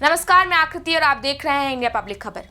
नमस्कार, मैं आकृति और आप देख रहे हैं इंडिया पब्लिक खबर।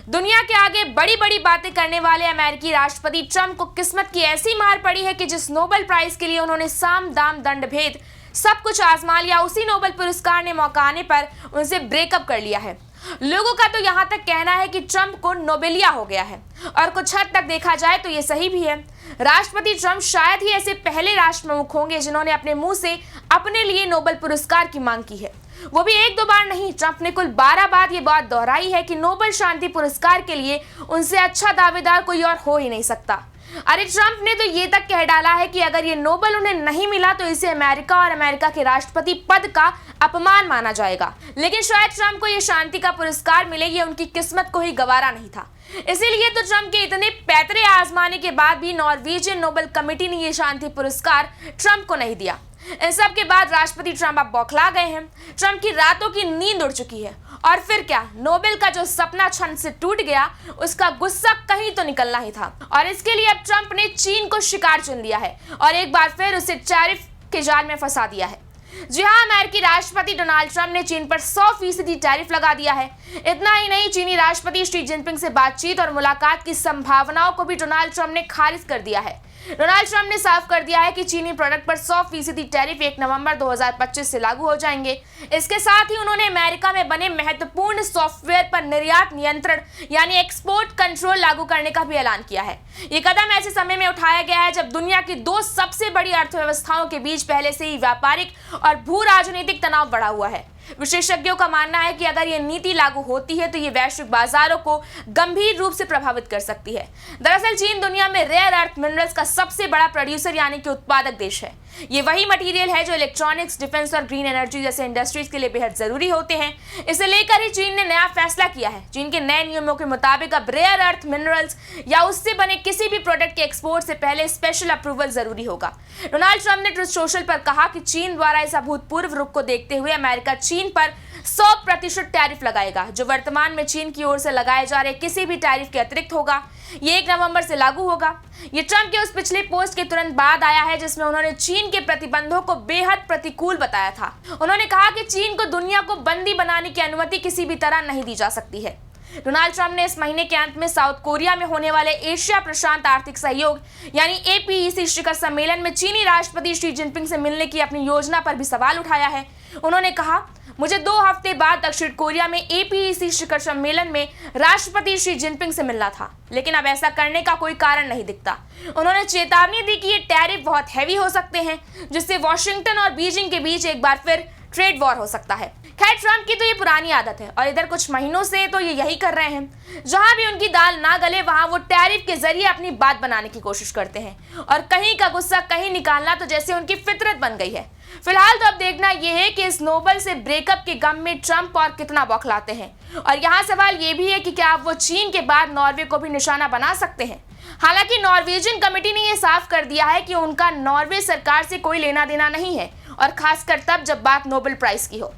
दुनिया के आगे बड़ी बड़ी बातें करने वाले अमेरिकी राष्ट्रपति ट्रंप को किस्मत की ऐसी मार पड़ी है कि जिस नोबेल प्राइज के लिए उन्होंने साम दाम दंड भेद सब कुछ आजमा लिया, उसी नोबेल पुरस्कार ने मौका आने पर उनसे ब्रेकअप कर लिया है। लोगों का तो यहाँ तक कहना है कि ट्रंप को नोबेलिया हो गया है और कुछ हद तक देखा जाए तो ये सही भी है। राष्ट्रपति ट्रंप शायद ही ऐसे पहले राष्ट्र प्रमुख होंगे जिन्होंने अपने मुंह से अपने लिए नोबेल पुरस्कार की मांग की है, वो भी एक दो बार नहीं। ट्रंप ने कुल 12 बार ये बात दोहराई है कि नोबेल शांति पुरस्कार के लिए उनसे अच्छा दावेदार कोई और हो ही नहीं सकता। अरे ट्रंप ने तो ये तक कह डाला है कि अगर ये नोबेल उन्हें नहीं मिला तो इसे अमेरिका और अमेरिका के राष्ट्रपति पद का अपमान माना जाएगा। लेकिन शायद ट्रंप को ये शांति का पुरस्कार मिले, ये उनकी किस्मत को ही गवारा नहीं था। इसीलिए तो ट्रंप के इतने पैतरे आजमाने के बाद भी नॉर्वेजियन नोबेल कमेटी ने ये शांति पुरस्कार ट्रंप को नहीं दिया। इन सब के बाद राष्ट्रपति ट्रंप अब बौखला गए हैं। ट्रंप की रातों की नींद उड़ चुकी है और फिर क्या, नोबेल का जो सपना क्षण से टूट गया उसका गुस्सा कहीं तो निकलना ही था। और इसके लिए अब ट्रंप ने चीन को शिकार चुन लिया है और एक बार फिर उसे टैरिफ के जाल में फंसा दिया है। जी हाँ, अमेरिकी राष्ट्रपति डोनाल्ड ट्रंप ने चीन पर 100% टैरिफ लगा दिया है। इतना ही नहीं, चीनी राष्ट्रपति शी जिनपिंग से बातचीत और मुलाकात की संभावनाओं को भी डोनाल्ड ट्रंप ने खारिज कर दिया है। डोनाल्ड ट्रंप ने साफ कर दिया है कि चीनी प्रोडक्ट पर 100% टैरिफ 1 नवंबर 2025 से लागू हो जाएंगे। इसके साथ ही उन्होंने अमेरिका में बने महत्वपूर्ण सॉफ्टवेयर पर निर्यात नियंत्रण यानी एक्सपोर्ट कंट्रोल लागू करने का भी ऐलान किया है। ये कदम ऐसे समय में उठाया गया है जब दुनिया की दो सबसे बड़ी अर्थव्यवस्थाओं के बीच पहले से ही व्यापारिक और भू राजनीतिक तनाव बढ़ा हुआ है। विशेषज्ञों का मानना है कि अगर ये नीति लागू होती है तो ये वैश्विक बाजारों को गंभीर रूप से प्रभावित कर सकती है। दरअसल चीन दुनिया में रेयर अर्थ मिनरल्स का सबसे बड़ा प्रोड्यूसर यानी कि उत्पादक देश है। ये वही मटेरियल है जो इलेक्ट्रॉनिक्स, डिफेंस और ग्रीन एनर्जी जैसे इंडस्ट्रीज के लिए बेहद जरूरी होते हैं। इसे लेकर ही चीन ने नया फैसला किया है। चीन के नए नियमों के मुताबिक अब रेयर अर्थ मिनरल्स या उससे बने किसी भी प्रोडक्ट के एक्सपोर्ट से पहले स्पेशल अप्रूवल जरूरी होगा। डोनाल्ड ट्रंप ने ट्रुथ सोशल पर कहा कि चीन द्वारा इस अभूतपूर्व रुख को देखते हुए अमेरिका चीन पर 100% टैरिफ लगाएगा, जो वर्तमान में चीन की ओर से लगाए जा रहे किसी भी टैरिफ के अतिरिक्त होगा। ये 1 नवंबर से लागू होगा। ये ट्रंप के उस पिछले पोस्ट के तुरंत बाद आया है जिसमें उन्होंने चीन के प्रतिबंधों को बेहद प्रतिकूल बताया था। उन्होंने कहा कि चीन को दुनिया को बंदी बनाने की अनुमति किसी भी तरह नहीं दी जा सकती है। डोनाल्ड ट्रंप ने इस महीने के अंत में साउथ कोरिया में होने वाले एशिया प्रशांत आर्थिक सहयोग यानी APEC शिखर सम्मेलन में चीनी राष्ट्रपति शी जिनपिंग से मिलने की अपनी योजना पर भी सवाल उठाया है। उन्होंने कहा, मुझे 2 हफ्ते बाद दक्षिण कोरिया में APEC शिखर सम्मेलन में राष्ट्रपति शी जिनपिंग से मिलना था, लेकिन अब ऐसा करने का कोई कारण नहीं दिखता। उन्होंने चेतावनी दी कि ये टैरिफ बहुत हैवी हो सकते हैं, जिससे वॉशिंगटन और बीजिंग के बीच एक बार फिर ट्रेड वॉर हो सकता है। खैर, ट्रंप की तो ये पुरानी आदत है और इधर कुछ महीनों से तो ये यही कर रहे हैं। जहां भी उनकी दाल ना गले वहां वो टैरिफ के जरिए अपनी बात बनाने की कोशिश करते हैं और कहीं का गुस्सा कहीं निकालना तो जैसे उनकी फितरत बन गई है। फिलहाल तो अब देखना यह है कि इस नोबेल से ब्रेकअप के गम में ट्रंप और कितना बौखलाते हैं। और यहाँ सवाल ये भी है कि क्या अब वो चीन के बाद नॉर्वे को भी निशाना बना सकते हैं। हालांकि नॉर्वेजियन कमेटी ने यह साफ कर दिया है कि उनका नॉर्वे सरकार से कोई लेना देना नहीं है, और खासकर तब जब बात नोबेल प्राइज की हो।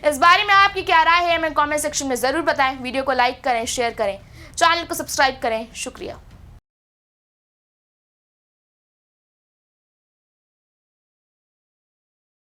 इस बारे में आपकी क्या राय है हमें कमेंट सेक्शन में जरूर बताएं। वीडियो को लाइक करें, शेयर करें, चैनल को सब्सक्राइब करें। शुक्रिया।